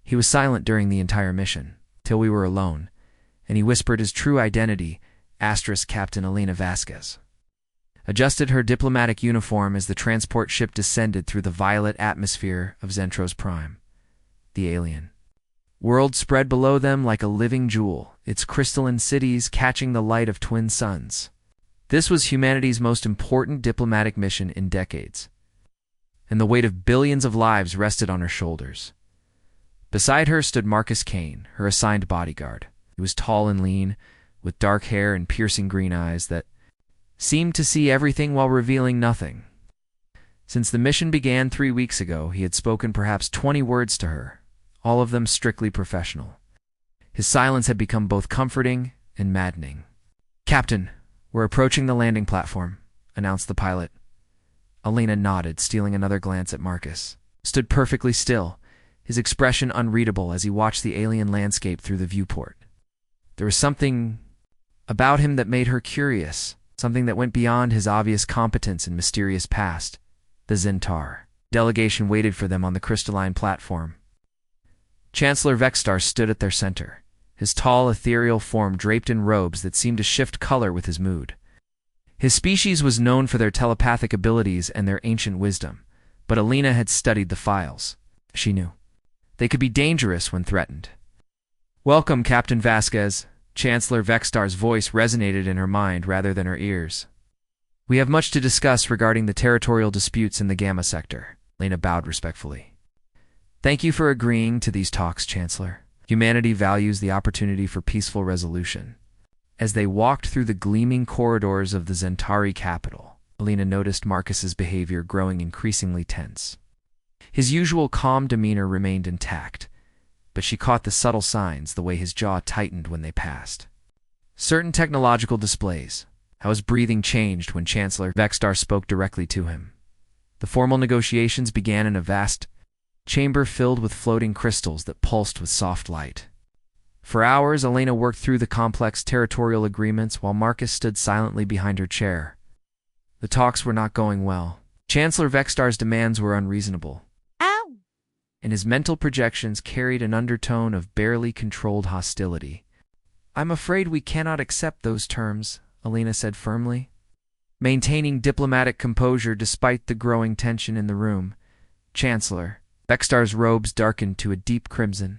He was silent during the entire mission, till we were alone, and he whispered his true identity, Captain Elena Vasquez. Adjusted her diplomatic uniform as the transport ship descended through the violet atmosphere of Zentros Prime, the alien world spread below them like a living jewel, its crystalline cities catching the light of twin suns. This was humanity's most important diplomatic mission in decades, and the weight of billions of lives rested on her shoulders. Beside her stood Marcus Kane, her assigned bodyguard. He was tall and lean, with dark hair and piercing green eyes that seemed to see everything while revealing nothing. Since the mission began 3 weeks ago, he had spoken perhaps 20 words to her, all of them strictly professional. His silence had become both comforting and maddening. "Captain, we're approaching the landing platform," announced the pilot. Elena nodded, stealing another glance at Marcus. Stood perfectly still, his expression unreadable as he watched the alien landscape through the viewport. There was something about him that made her curious, something that went beyond his obvious competence and mysterious past. The Zentar delegation waited for them on the crystalline platform. Chancellor Vextar stood at their center, his tall, ethereal form draped in robes that seemed to shift color with his mood. His species was known for their telepathic abilities and their ancient wisdom, but Elena had studied the files. She knew they could be dangerous when threatened. "Welcome, Captain Vasquez." Chancellor Vextar's voice resonated in her mind rather than her ears. "We have much to discuss regarding the territorial disputes in the Gamma sector." Elena bowed respectfully. "Thank you for agreeing to these talks, Chancellor. Humanity values the opportunity for peaceful resolution." As they walked through the gleaming corridors of the Zentari capital, Elena noticed Marcus's behavior growing increasingly tense. His usual calm demeanor remained intact, but she caught the subtle signs, the way his jaw tightened when they passed certain technological displays, how his breathing changed when Chancellor Vextar spoke directly to him. The formal negotiations began in a vast chamber filled with floating crystals that pulsed with soft light. For hours, Elena worked through the complex territorial agreements while Marcus stood silently behind her chair. The talks were not going well. Chancellor Vextar's demands were unreasonable, and his mental projections carried an undertone of barely controlled hostility. "I'm afraid we cannot accept those terms," Elena said firmly, maintaining diplomatic composure despite the growing tension in the room. Chancellor Vextar's robes darkened to a deep crimson.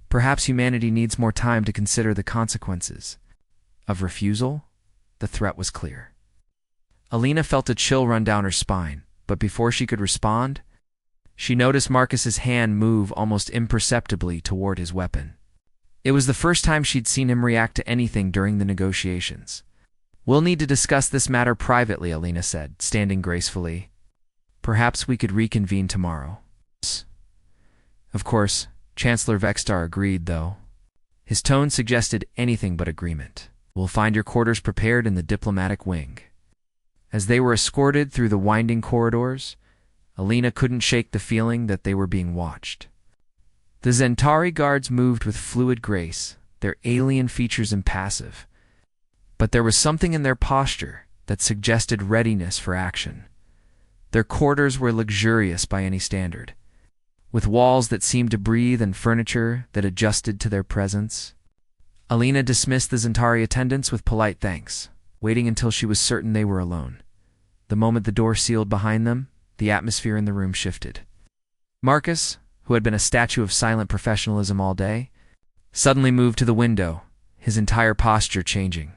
"Perhaps humanity needs more time to consider the consequences of refusal." The threat was clear. Elena felt a chill run down her spine, but before she could respond, she noticed Marcus's hand move almost imperceptibly toward his weapon. It was the first time she'd seen him react to anything during the negotiations. "We'll need to discuss this matter privately," Elena said, standing gracefully. "Perhaps we could reconvene tomorrow." Of course, Chancellor Vextar agreed, though. His tone suggested anything but agreement. "We'll find your quarters prepared in the diplomatic wing." As they were escorted through the winding corridors, Elena couldn't shake the feeling that they were being watched. The Zentari guards moved with fluid grace, their alien features impassive, but there was something in their posture that suggested readiness for action. Their quarters were luxurious by any standard, with walls that seemed to breathe and furniture that adjusted to their presence. Elena dismissed the Zentari attendants with polite thanks, waiting until she was certain they were alone. The moment the door sealed behind them, the atmosphere in the room shifted. Marcus, who had been a statue of silent professionalism all day, suddenly moved to the window, his entire posture changing.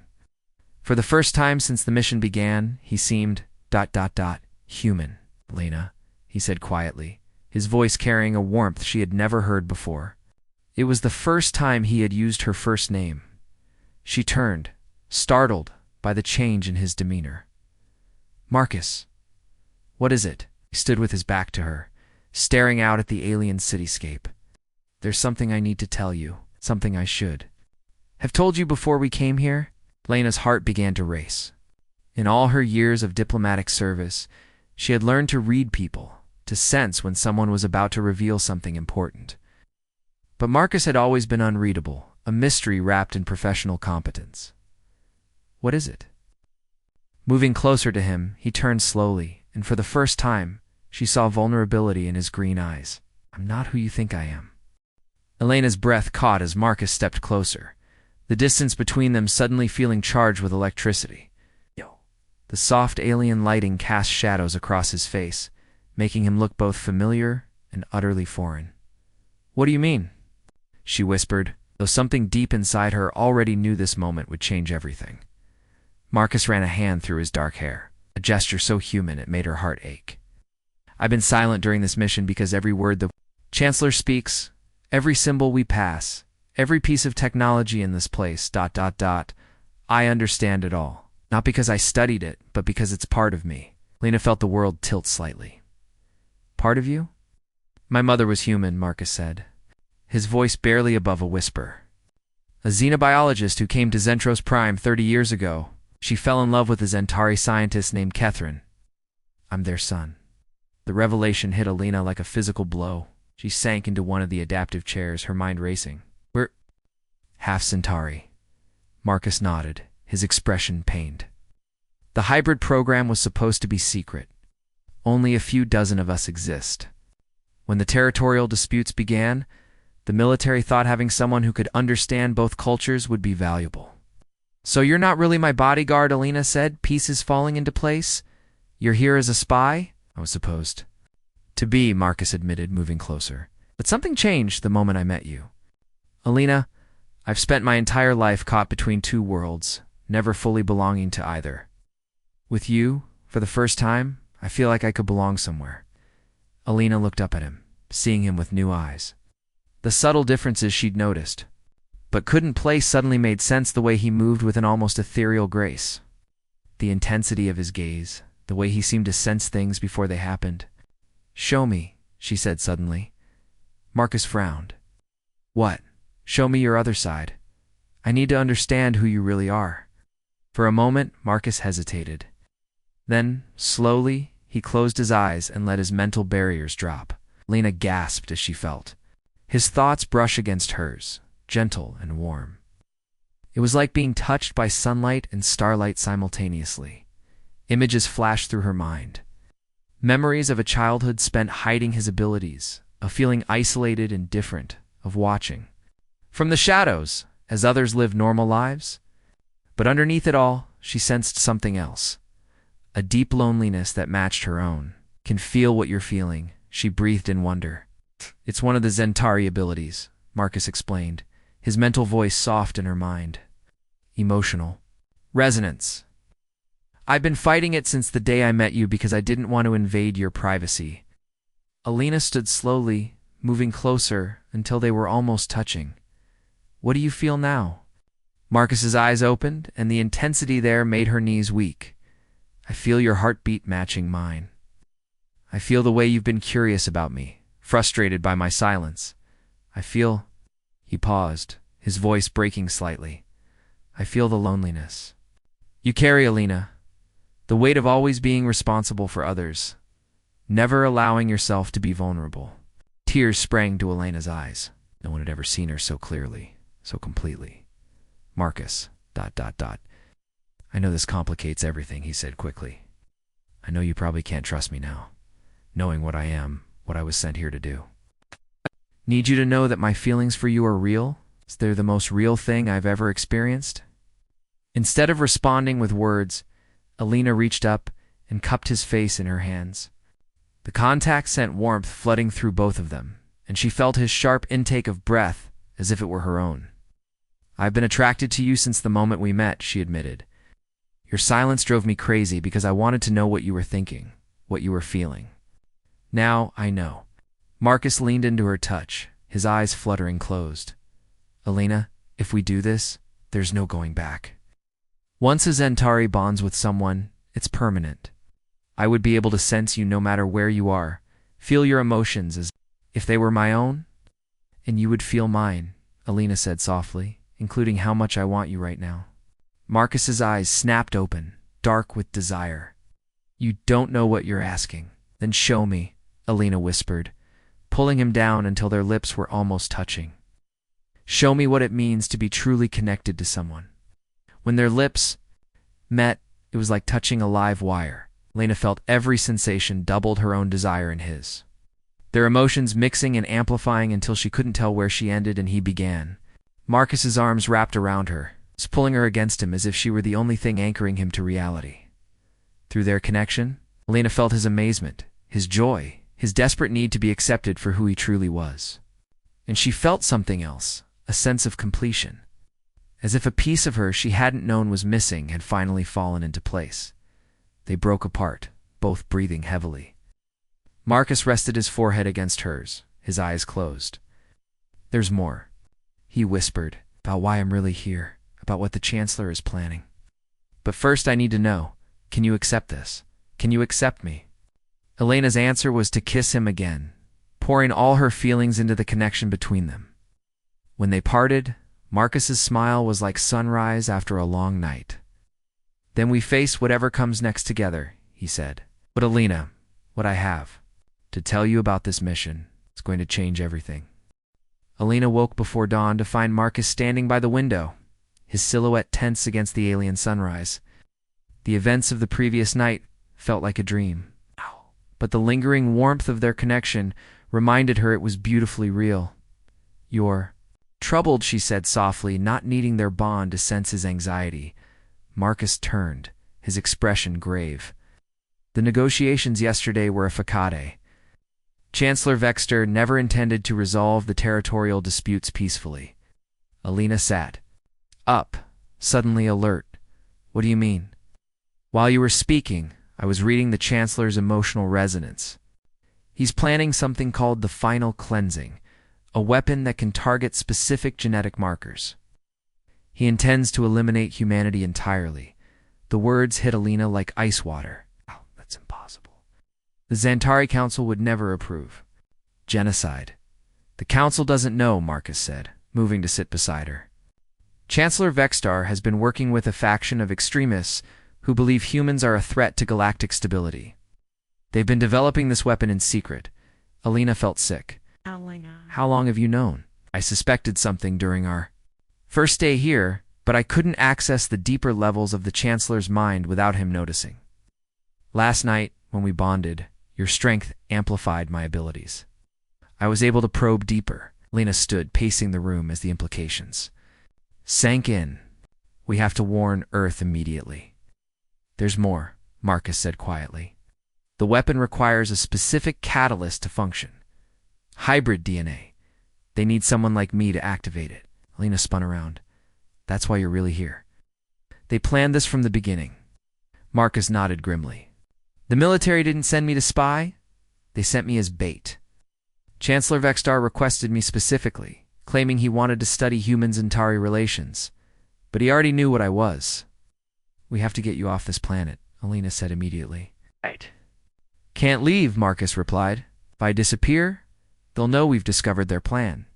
For the first time since the mission began, he seemed ... human. "Elena," he said quietly, his voice carrying a warmth she had never heard before. It was the first time he had used her first name. She turned, startled by the change in his demeanor. "Marcus, what is it?" He stood with his back to her, staring out at the alien cityscape. "There's something I need to tell you, something I should have told you before we came here." Elena's heart began to race. In all her years of diplomatic service, she had learned to read people, to sense when someone was about to reveal something important. But Marcus had always been unreadable, a mystery wrapped in professional competence. "What is it?" Moving closer to him, he turned slowly, and for the first time, she saw vulnerability in his green eyes. "I'm not who you think I am." Elena's breath caught as Marcus stepped closer, the distance between them suddenly feeling charged with electricity. The soft alien lighting cast shadows across his face, making him look both familiar and utterly foreign. "What do you mean?" she whispered, though something deep inside her already knew this moment would change everything. Marcus ran a hand through his dark hair, a gesture so human it made her heart ache. "I've been silent during this mission because every word the Chancellor speaks, every symbol we pass, every piece of technology in this place, ... I understand it all. Not because I studied it, but because it's part of me." Lena felt the world tilt slightly. "Part of you?" "My mother was human," Marcus said, his voice barely above a whisper. "A xenobiologist who came to Zentros Prime 30 years ago. She fell in love with a Zentari scientist named Kethryn. I'm their son." The revelation hit Alina like a physical blow. She sank into one of the adaptive chairs, her mind racing. "We're half Centauri." Marcus nodded, his expression pained. "The hybrid program was supposed to be secret. Only a few dozen of us exist. When the territorial disputes began, the military thought having someone who could understand both cultures would be valuable." "So you're not really my bodyguard," Alina said, pieces falling into place. "You're here as a spy?" "I was supposed to be," Marcus admitted, moving closer. "But something changed the moment I met you. Alina, I've spent my entire life caught between two worlds, never fully belonging to either. With you, for the first time, I feel like I could belong somewhere." Alina looked up at him, seeing him with new eyes. The subtle differences she'd noticed, but couldn't place, suddenly made sense. The way he moved with an almost ethereal grace. The intensity of his gaze, the way he seemed to sense things before they happened. "Show me," she said suddenly. Marcus frowned. "What? Show me your other side. I need to understand who you really are." For a moment, Marcus hesitated. Then, slowly, he closed his eyes and let his mental barriers drop. Lena gasped as she felt his thoughts brush against hers, gentle and warm. It was like being touched by sunlight and starlight simultaneously. Images flashed through her mind. Memories of a childhood spent hiding his abilities, of feeling isolated and different, of watching from the shadows as others lived normal lives. But underneath it all, she sensed something else. A deep loneliness that matched her own. "Can feel what you're feeling," she breathed in wonder. "It's one of the Zentari abilities," Marcus explained, his mental voice soft in her mind. "Emotional resonance. I've been fighting it since the day I met you because I didn't want to invade your privacy." Alina stood slowly, moving closer until they were almost touching. "What do you feel now?" Marcus's eyes opened, and the intensity there made her knees weak. "I feel your heartbeat matching mine. I feel the way you've been curious about me, frustrated by my silence. I feel..." He paused, his voice breaking slightly. "I feel the loneliness you carry, Alina. The weight of always being responsible for others, never allowing yourself to be vulnerable." Tears sprang to Elena's eyes. No one had ever seen her so clearly, so completely. "Marcus, ... I know this complicates everything," he said quickly. "I know you probably can't trust me now, knowing what I am, what I was sent here to do. Need you to know that my feelings for you are real. They're the most real thing I've ever experienced." Instead of responding with words, Alina reached up and cupped his face in her hands. The contact sent warmth flooding through both of them, and she felt his sharp intake of breath as if it were her own. "I've been attracted to you since the moment we met," she admitted. "Your silence drove me crazy because I wanted to know what you were thinking, what you were feeling. Now I know." Marcus leaned into her touch, his eyes fluttering closed. "Alina, if we do this, there's no going back. Once a Zentari bonds with someone, it's permanent. I would be able to sense you no matter where you are, feel your emotions as if they were my own, and you would feel mine," Alina said softly, "including how much I want you right now." Marcus's eyes snapped open, dark with desire. "You don't know what you're asking." "Then show me," Alina whispered, pulling him down until their lips were almost touching. "Show me what it means to be truly connected to someone." When their lips met, it was like touching a live wire. Lena felt every sensation doubled her own desire in his. their emotions mixing and amplifying until she couldn't tell where she ended and he began. Marcus's arms wrapped around her, pulling her against him as if she were the only thing anchoring him to reality. Through their connection, Elena felt his amazement, his joy, his desperate need to be accepted for who he truly was. And she felt something else, a sense of completion. As if a piece of her she hadn't known was missing had finally fallen into place. They broke apart, both breathing heavily. Marcus rested his forehead against hers, his eyes closed. "There's more," he whispered, "about why I'm really here, about what the Chancellor is planning. But first I need to know, can you accept this? Can you accept me?" Elena's answer was to kiss him again, pouring all her feelings into the connection between them. When they parted, Marcus's smile was like sunrise after a long night. "Then we face whatever comes next together," he said. "But Elena, what I have to tell you about this mission is going to change everything." Elena woke before dawn to find Marcus standing by the window, his silhouette tense against the alien sunrise. The events of the previous night felt like a dream, but the lingering warmth of their connection reminded her it was beautifully real. "You're troubled," she said softly, not needing their bond to sense his anxiety. Marcus turned, his expression grave. "The negotiations yesterday were a facade. Chancellor Vexter never intended to resolve the territorial disputes peacefully." Elena sat up, suddenly alert. "What do you mean?" "While you were speaking, I was reading the Chancellor's emotional resonance. He's planning something called the Final Cleansing, a weapon that can target specific genetic markers. He intends to eliminate humanity entirely." The words hit Elena like ice water. "Oh, that's impossible. The Xantari Council would never approve. Genocide." "The Council doesn't know," Marcus said, moving to sit beside her. "Chancellor Vextar has been working with a faction of extremists who believe humans are a threat to galactic stability. They've been developing this weapon in secret." Elena felt sick. "How long have you known?" "I suspected something during our first day here, but I couldn't access the deeper levels of the Chancellor's mind without him noticing. Last night, when we bonded, your strength amplified my abilities. I was able to probe deeper." Elena stood, pacing the room as the implications sank in. "We have to warn Earth immediately." "There's more," Marcus said quietly. "The weapon requires a specific catalyst to function. Hybrid DNA. They need someone like me to activate it." Elena spun around. "That's why you're really here." "They planned this from the beginning." Marcus nodded grimly. "The military didn't send me to spy. They sent me as bait. Chancellor Vextar requested me specifically, claiming he wanted to study human-Xantari relations. But he already knew what I was." "We have to get you off this planet," Elena said immediately. "Right." "Can't leave," Marcus replied. "If I disappear, they'll know we've discovered their plan.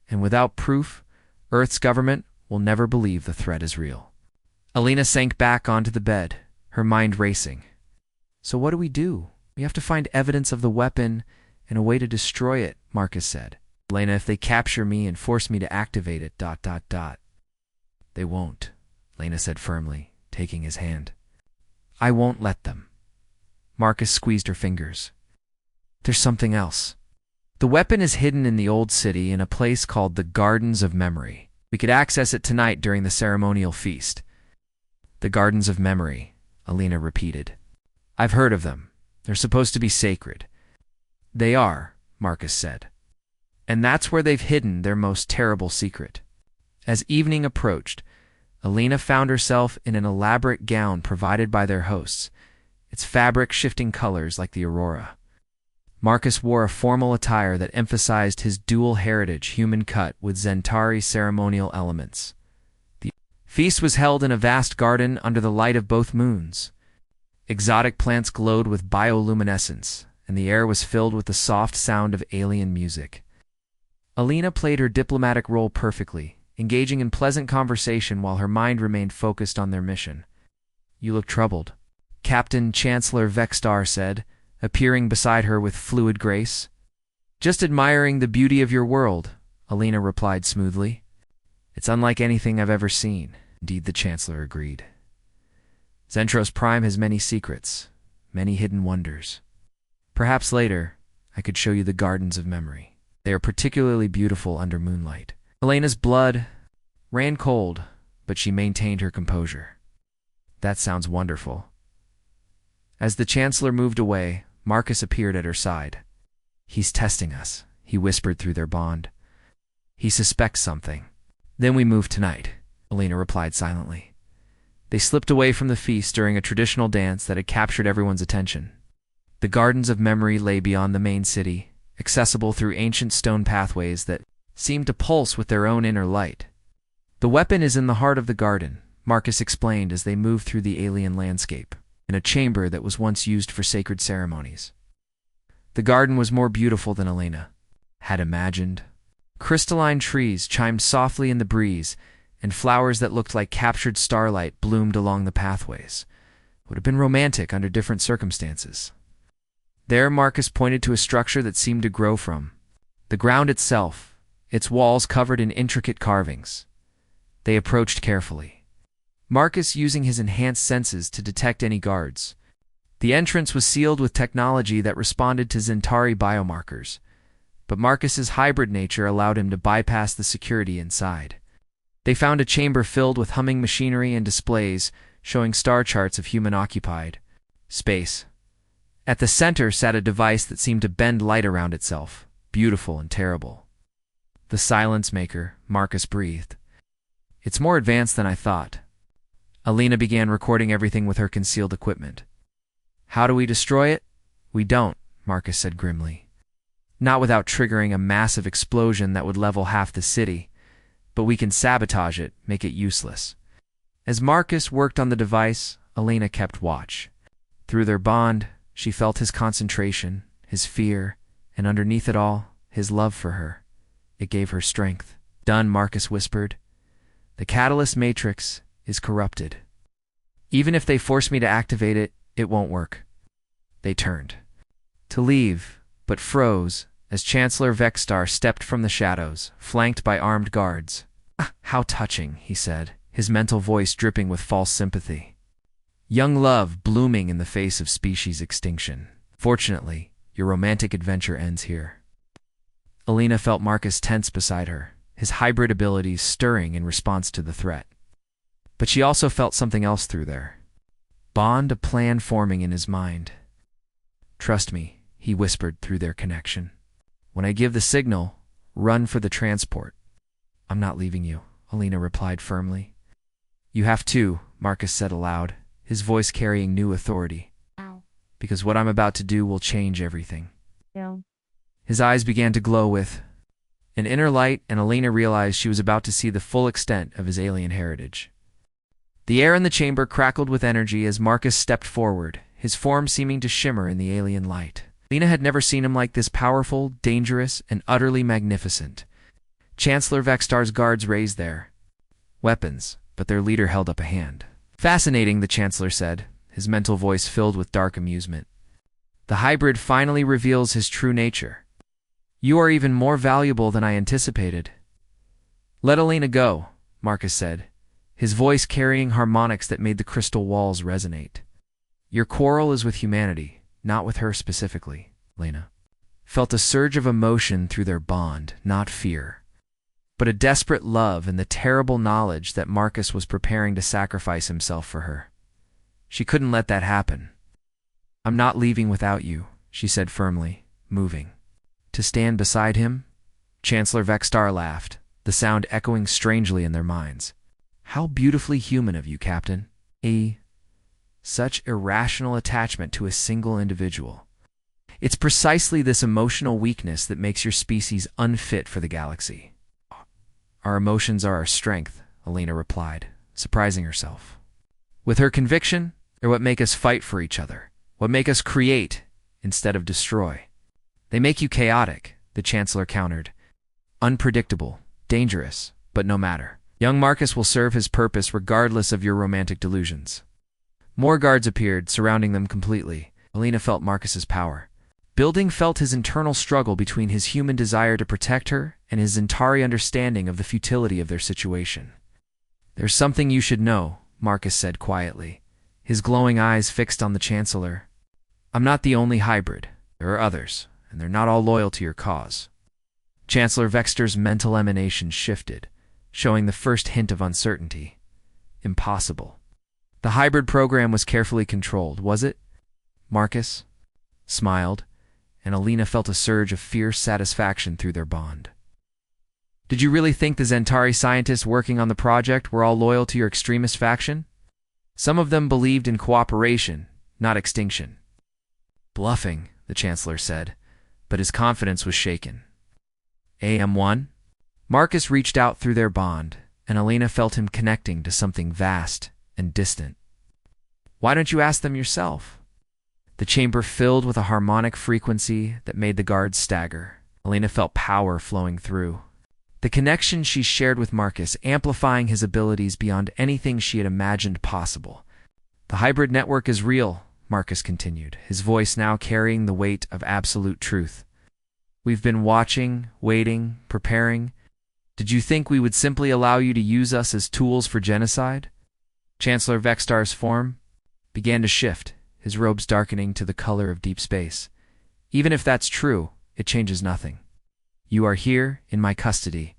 And without proof, Earth's government will never believe the threat is real." Elena sank back onto the bed, her mind racing. "So what do? We have to find evidence of the weapon and a way to destroy it," Marcus said. "Elena, if they capture me and force me to activate it, ... They won't," Elena said firmly, taking his hand. "I won't let them." Marcus squeezed her fingers. "There's something else. The weapon is hidden in the old city in a place called the Gardens of Memory. We could access it tonight during the ceremonial feast." "The Gardens of Memory," Elena repeated. "I've heard of them. They're supposed to be sacred." "They are," Marcus said. "And that's where they've hidden their most terrible secret." As evening approached, Elena found herself in an elaborate gown provided by their hosts, its fabric shifting colors like the aurora. Marcus wore a formal attire that emphasized his dual heritage, human cut with Xantari ceremonial elements. The feast was held in a vast garden under the light of both moons. Exotic plants glowed with bioluminescence, and the air was filled with the soft sound of alien music. Elena played her diplomatic role perfectly, engaging in pleasant conversation while her mind remained focused on their mission. "You look troubled," Captain Chancellor Vextar said, appearing beside her with fluid grace. "Just admiring the beauty of your world," Elena replied smoothly. "It's unlike anything I've ever seen." Indeed, the Chancellor agreed. "Zentros Prime has many secrets, many hidden wonders. Perhaps later, I could show you the gardens of memory. They are particularly beautiful under moonlight." Elena's blood ran cold, but she maintained her composure. "That sounds wonderful." As the Chancellor moved away, Marcus appeared at her side. "He's testing us," he whispered through their bond. "He suspects something." "Then we move tonight," Elena replied silently. They slipped away from the feast during a traditional dance that had captured everyone's attention. The gardens of memory lay beyond the main city, accessible through ancient stone pathways that seemed to pulse with their own inner light. "The weapon is in the heart of the garden," Marcus explained as they moved through the alien landscape, in a chamber that was once used for sacred ceremonies. The garden was more beautiful than Elena had imagined. Crystalline trees chimed softly in the breeze, and flowers that looked like captured starlight bloomed along the pathways. It would have been romantic under different circumstances. There, Marcus pointed to a structure that seemed to grow from the ground itself, its walls covered in intricate carvings. They approached carefully, Marcus using his enhanced senses to detect any guards. The entrance was sealed with technology that responded to Zentari biomarkers, but Marcus's hybrid nature allowed him to bypass the security inside. They found a chamber filled with humming machinery and displays showing star charts of human-occupied space. At the center sat a device that seemed to bend light around itself, beautiful and terrible. "The Silence Maker," Marcus breathed. "It's more advanced than I thought." Elena began recording everything with her concealed equipment. "How do we destroy it?" "We don't," Marcus said grimly. "Not without triggering a massive explosion that would level half the city. But we can sabotage it, make it useless." As Marcus worked on the device, Elena kept watch. Through their bond, she felt his concentration, his fear, and underneath it all, his love for her. It gave her strength. "Done," Marcus whispered. "The catalyst matrix is corrupted. Even if they force me to activate it, it won't work." They turned to leave, but froze as Chancellor Vexstar stepped from the shadows, flanked by armed guards. "Ah, how touching," he said, his mental voice dripping with false sympathy. "Young love blooming in the face of species extinction. Fortunately, your romantic adventure ends here." Elena felt Marcus tense beside her, his hybrid abilities stirring in response to the threat. But she also felt something else through there. A plan forming in his mind. "Trust me," he whispered through their connection. "When I give the signal, run for the transport." "I'm not leaving you," Elena replied firmly. "You have to," Marcus said aloud, his voice carrying new authority. Ow. "Because what I'm about to do will change everything." Yeah. His eyes began to glow with an inner light, and Elena realized she was about to see the full extent of his alien heritage. The air in the chamber crackled with energy as Marcus stepped forward, his form seeming to shimmer in the alien light. Elena had never seen him like this, powerful, dangerous, and utterly magnificent. Chancellor Vexstar's guards raised their weapons, but their leader held up a hand. "Fascinating," the Chancellor said, his mental voice filled with dark amusement. "The hybrid finally reveals his true nature. You are even more valuable than I anticipated." "Let Elena go," Marcus said, his voice carrying harmonics that made the crystal walls resonate. "Your quarrel is with humanity, not with her specifically." Elena felt a surge of emotion through their bond, not fear, but a desperate love and the terrible knowledge that Marcus was preparing to sacrifice himself for her. She couldn't let that happen. "I'm not leaving without you," she said firmly, moving to stand beside him. Chancellor Vexstar laughed, the sound echoing strangely in their minds. "How beautifully human of you, Captain. Such irrational attachment to a single individual. It's precisely this emotional weakness that makes your species unfit for the galaxy." "Our emotions are our strength," Elena replied, surprising herself. With her conviction, they're what make us fight for each other, what make us create instead of destroy. "They make you chaotic," the Chancellor countered. "Unpredictable, dangerous, but no matter. Young Marcus will serve his purpose regardless of your romantic delusions." More guards appeared, surrounding them completely. Elena felt Marcus's power. Building felt his internal struggle between his human desire to protect her and his Zentari understanding of the futility of their situation. "There's something you should know," Marcus said quietly, his glowing eyes fixed on the Chancellor. "I'm not the only hybrid. There are others, and they're not all loyal to your cause. Chancellor Vexter's mental emanation shifted, showing the first hint of uncertainty. Impossible. The hybrid program was carefully controlled, was it? Marcus smiled, and Alina felt a surge of fierce satisfaction through their bond. Did you really think the Zentari scientists working on the project were all loyal to your extremist faction? Some of them believed in cooperation, not extinction. Bluffing, the Chancellor said, but his confidence was shaken. AM1? Marcus reached out through their bond, and Alina felt him connecting to something vast and distant. Why don't you ask them yourself? The chamber filled with a harmonic frequency that made the guards stagger. Alina felt power flowing through. The connection she shared with Marcus, amplifying his abilities beyond anything she had imagined possible. The hybrid network is real, Marcus continued, his voice now carrying the weight of absolute truth. We've been watching, waiting, preparing. Did you think we would simply allow you to use us as tools for genocide? Chancellor Vextar's form began to shift, his robes darkening to the color of deep space. Even if that's true, it changes nothing. You are here, in my custody,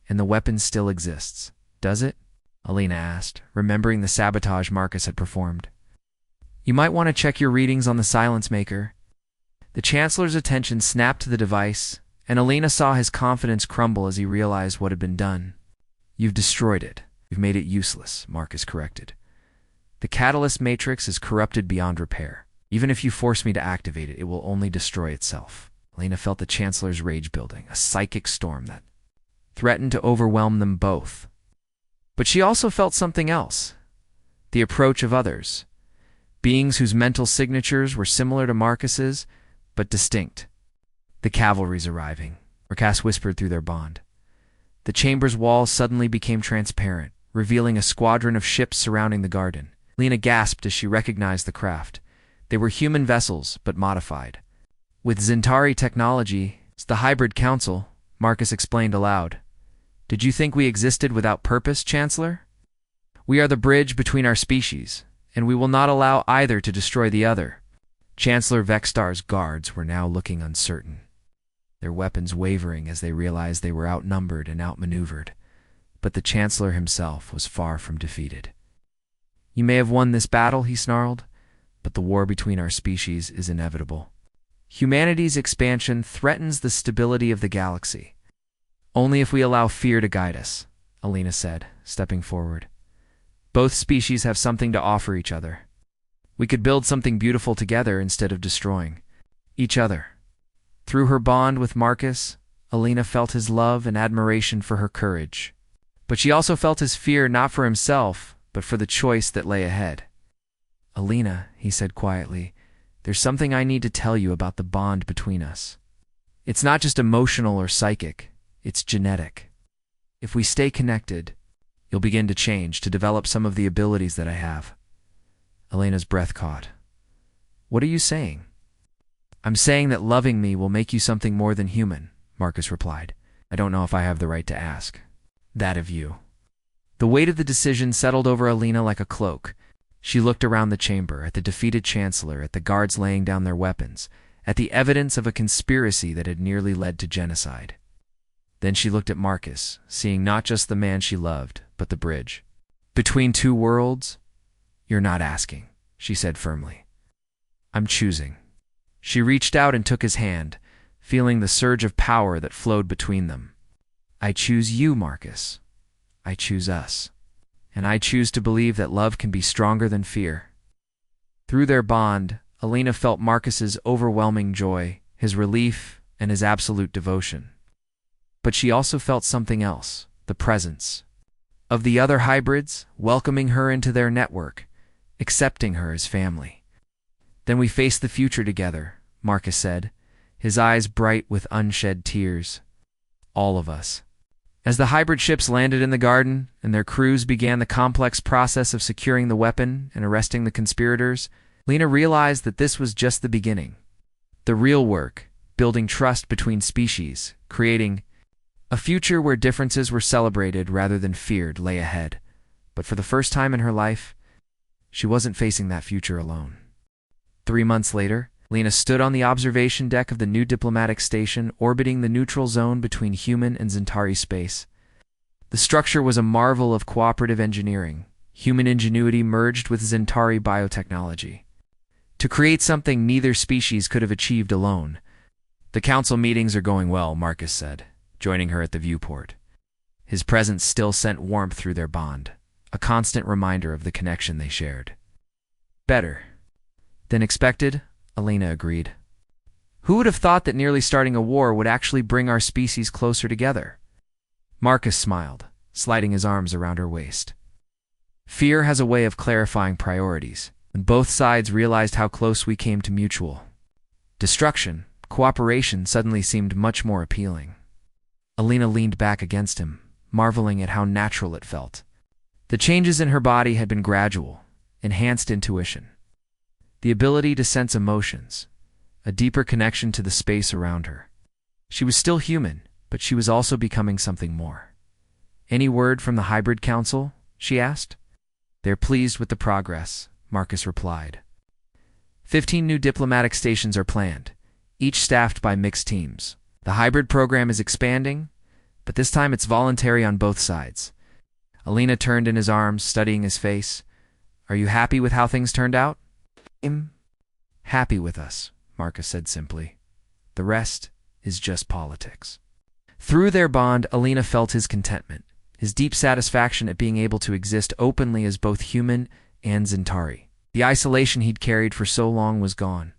and the weapon still exists. Does it? Alina asked, remembering the sabotage Marcus had performed. You might want to check your readings on the silence maker. The Chancellor's attention snapped to the device, and Alina saw his confidence crumble as he realized what had been done. You've destroyed it. You've made it useless, Marcus corrected. The catalyst matrix is corrupted beyond repair. Even if you force me to activate it, it will only destroy itself. Alina felt the Chancellor's rage building, a psychic storm that threatened to overwhelm them both. But she also felt something else. The approach of others. Beings whose mental signatures were similar to Marcus's, but distinct. The cavalry's arriving, Marcus whispered through their bond. The chamber's walls suddenly became transparent, revealing a squadron of ships surrounding the garden. Alina gasped as she recognized the craft. They were human vessels, but modified. With Zentari technology, it's the hybrid council, Marcus explained aloud. Did you think we existed without purpose, Chancellor? We are the bridge between our species, and we will not allow either to destroy the other. Chancellor Vextar's guards were now looking uncertain, their weapons wavering as they realized they were outnumbered and outmaneuvered. But the Chancellor himself was far from defeated. You may have won this battle, he snarled, but the war between our species is inevitable. Humanity's expansion threatens the stability of the galaxy. Only if we allow fear to guide us, Alina said, stepping forward. Both species have something to offer each other. We could build something beautiful together instead of destroying each other. Through her bond with Marcus, Alina felt his love and admiration for her courage. But she also felt his fear not for himself, but for the choice that lay ahead. Alina, he said quietly, there's something I need to tell you about the bond between us. It's not just emotional or psychic, it's genetic. If we stay connected, you'll begin to change, to develop some of the abilities that I have. Alina's breath caught. What are you saying? I'm saying that loving me will make you something more than human, Marcus replied. I don't know if I have the right to ask that of you. The weight of the decision settled over Alina like a cloak. She looked around the chamber, at the defeated Chancellor, at the guards laying down their weapons, at the evidence of a conspiracy that had nearly led to genocide. Then she looked at Marcus, seeing not just the man she loved, but the bridge between two worlds. You're not asking, she said firmly. I'm choosing. She reached out and took his hand, feeling the surge of power that flowed between them. I choose you, Marcus. I choose us. And I choose to believe that love can be stronger than fear. Through their bond, Alina felt Marcus's overwhelming joy, his relief, and his absolute devotion. But she also felt something else, the presence of the other hybrids, welcoming her into their network, accepting her as family. Then we face the future together, Marcus said, his eyes bright with unshed tears. All of us. As the hybrid ships landed in the garden and their crews began the complex process of securing the weapon and arresting the conspirators, Lena realized that this was just the beginning. The real work, building trust between species, creating a future where differences were celebrated rather than feared, lay ahead. But for the first time in her life, she wasn't facing that future alone. 3 months later, Lena stood on the observation deck of the new diplomatic station orbiting the neutral zone between human and Zentari space. The structure was a marvel of cooperative engineering, human ingenuity merged with Zentari biotechnology, to create something neither species could have achieved alone. "The council meetings are going well," Marcus said, joining her at the viewport. His presence still sent warmth through their bond, a constant reminder of the connection they shared. "Better than expected," Alina agreed. "Who would have thought that nearly starting a war would actually bring our species closer together?" Marcus smiled, sliding his arms around her waist. "Fear has a way of clarifying priorities, and both sides realized how close we came to mutual destruction. Cooperation suddenly seemed much more appealing." Alina leaned back against him, marveling at how natural it felt. The changes in her body had been gradual, enhanced intuition, the ability to sense emotions, a deeper connection to the space around her. She was still human, but she was also becoming something more. "Any word from the Hybrid Council?" she asked. "They're pleased with the progress," Marcus replied. 15 new diplomatic stations are planned, each staffed by mixed teams. The hybrid program is expanding, but this time it's voluntary on both sides. Alina turned in his arms, studying his face. "Are you happy with how things turned out?" "I'm happy with us," Marcus said simply. "The rest is just politics." Through their bond, Alina felt his contentment, his deep satisfaction at being able to exist openly as both human and Zentari. The isolation he'd carried for so long was gone,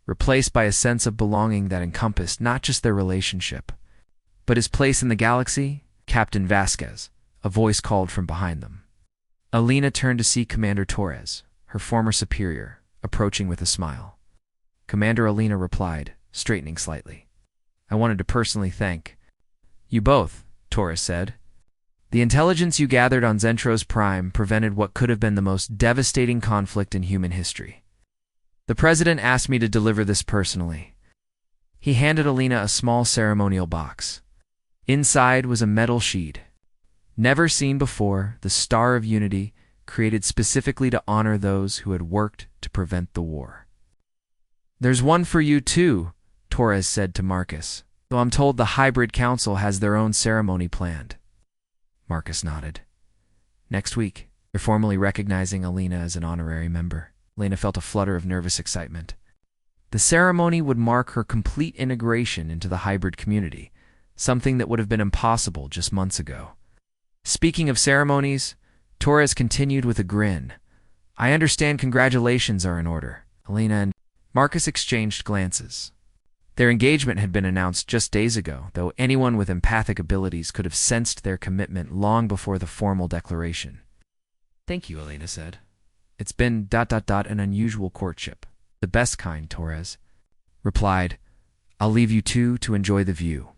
replaced by a sense of belonging that encompassed not just their relationship, but his place in the galaxy. "Captain Vasquez," a voice called from behind them. Alina turned to see Commander Torres, her former superior, approaching with a smile. Commander Alina replied, straightening slightly. "I wanted to personally thank you both," Torres said. "The intelligence you gathered on Zentros Prime prevented what could have been the most devastating conflict in human history. The President asked me to deliver this personally." He handed Alina a small ceremonial box. Inside was a metal sheet. Never seen before, the Star of Unity, created specifically to honor those who had worked to prevent the war. "There's one for you too," Torres said to Marcus, "though I'm told the Hybrid Council has their own ceremony planned." Marcus nodded. "Next week, they're formally recognizing Alina as an honorary member." Alina felt a flutter of nervous excitement. The ceremony would mark her complete integration into the hybrid community, something that would have been impossible just months ago. Speaking of ceremonies, Torres continued with a grin. "I understand congratulations are in order." Alina and Marcus exchanged glances. Their engagement had been announced just days ago, though anyone with empathic abilities could have sensed their commitment long before the formal declaration. "Thank you," Alina said. "It's been an unusual courtship." "The best kind," Torres replied. "I'll leave you two to enjoy the view.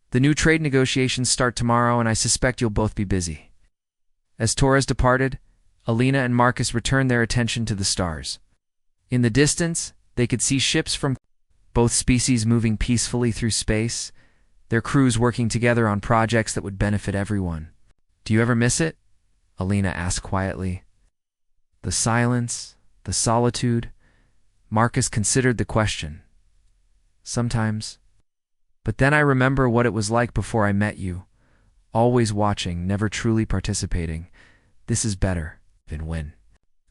The new trade negotiations start tomorrow, and I suspect you'll both be busy." As Torres departed, Alina and Marcus returned their attention to the stars. In the distance, they could see ships from both species moving peacefully through space, their crews working together on projects that would benefit everyone. "Do you ever miss it?" Alina asked quietly. The silence, the solitude. Marcus considered the question. "Sometimes. But then I remember what it was like before I met you. Always watching, never truly participating. This is better than when.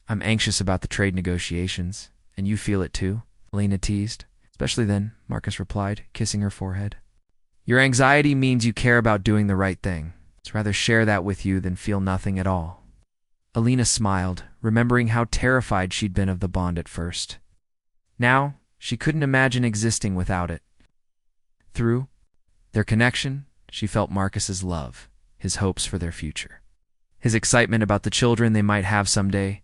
I'm anxious about the trade negotiations, and you feel it too," Alina teased. "Especially then," Marcus replied, kissing her forehead. "Your anxiety means you care about doing the right thing. I'd rather share that with you than feel nothing at all." Alina smiled, remembering how terrified she'd been of the bond at first. Now, she couldn't imagine existing without it. Through their connection, she felt Marcus's love, his hopes for their future, his excitement about the children they might have someday,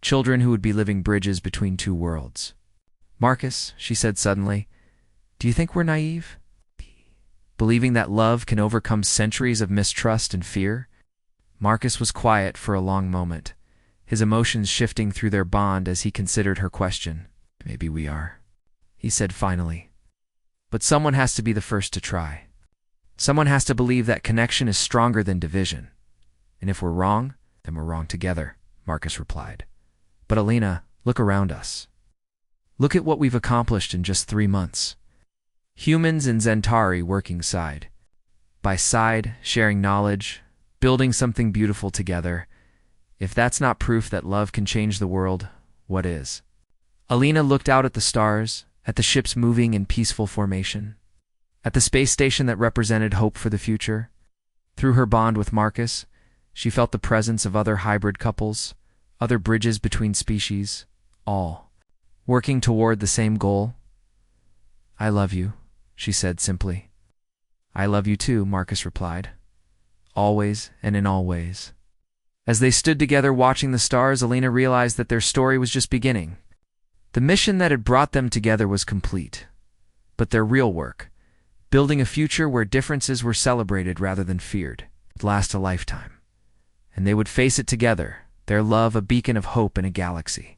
children who would be living bridges between two worlds. "Marcus," she said suddenly, "do you think we're naive? Believing that love can overcome centuries of mistrust and fear?" Marcus was quiet for a long moment, his emotions shifting through their bond as he considered her question. "Maybe we are," he said finally. "But someone has to be the first to try. Someone has to believe that connection is stronger than division. And if we're wrong, then we're wrong together," Marcus replied. "But Alina, look around us. Look at what we've accomplished in just 3 months. Humans and Zentari working side by side, sharing knowledge, building something beautiful together. If that's not proof that love can change the world, what is? Alina looked out at the stars, at the ships moving in peaceful formation, at the space station that represented hope for the future. Through her bond with Marcus, she felt the presence of other hybrid couples, other bridges between species, all working toward the same goal. "I love you," she said simply. "I love you too," Marcus replied. "Always and in all ways." As they stood together watching the stars, Alina realized that their story was just beginning. The mission that had brought them together was complete. But their real work, building a future where differences were celebrated rather than feared, would last a lifetime. And they would face it together, their love a beacon of hope in a galaxy.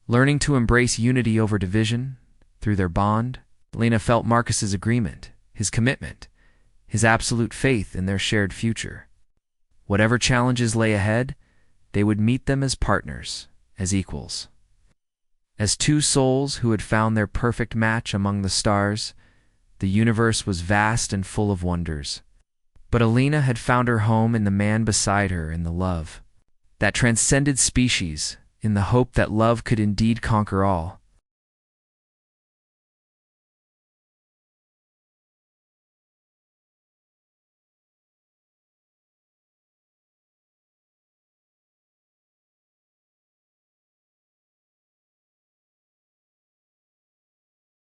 Learning to embrace unity over division, through their bond, Alina felt Marcus's agreement, his commitment, his absolute faith in their shared future. Whatever challenges lay ahead, they would meet them as partners, as equals. As two souls who had found their perfect match among the stars, the universe was vast and full of wonders. But Alina had found her home in the man beside her, in the love that transcended species, in the hope that love could indeed conquer all.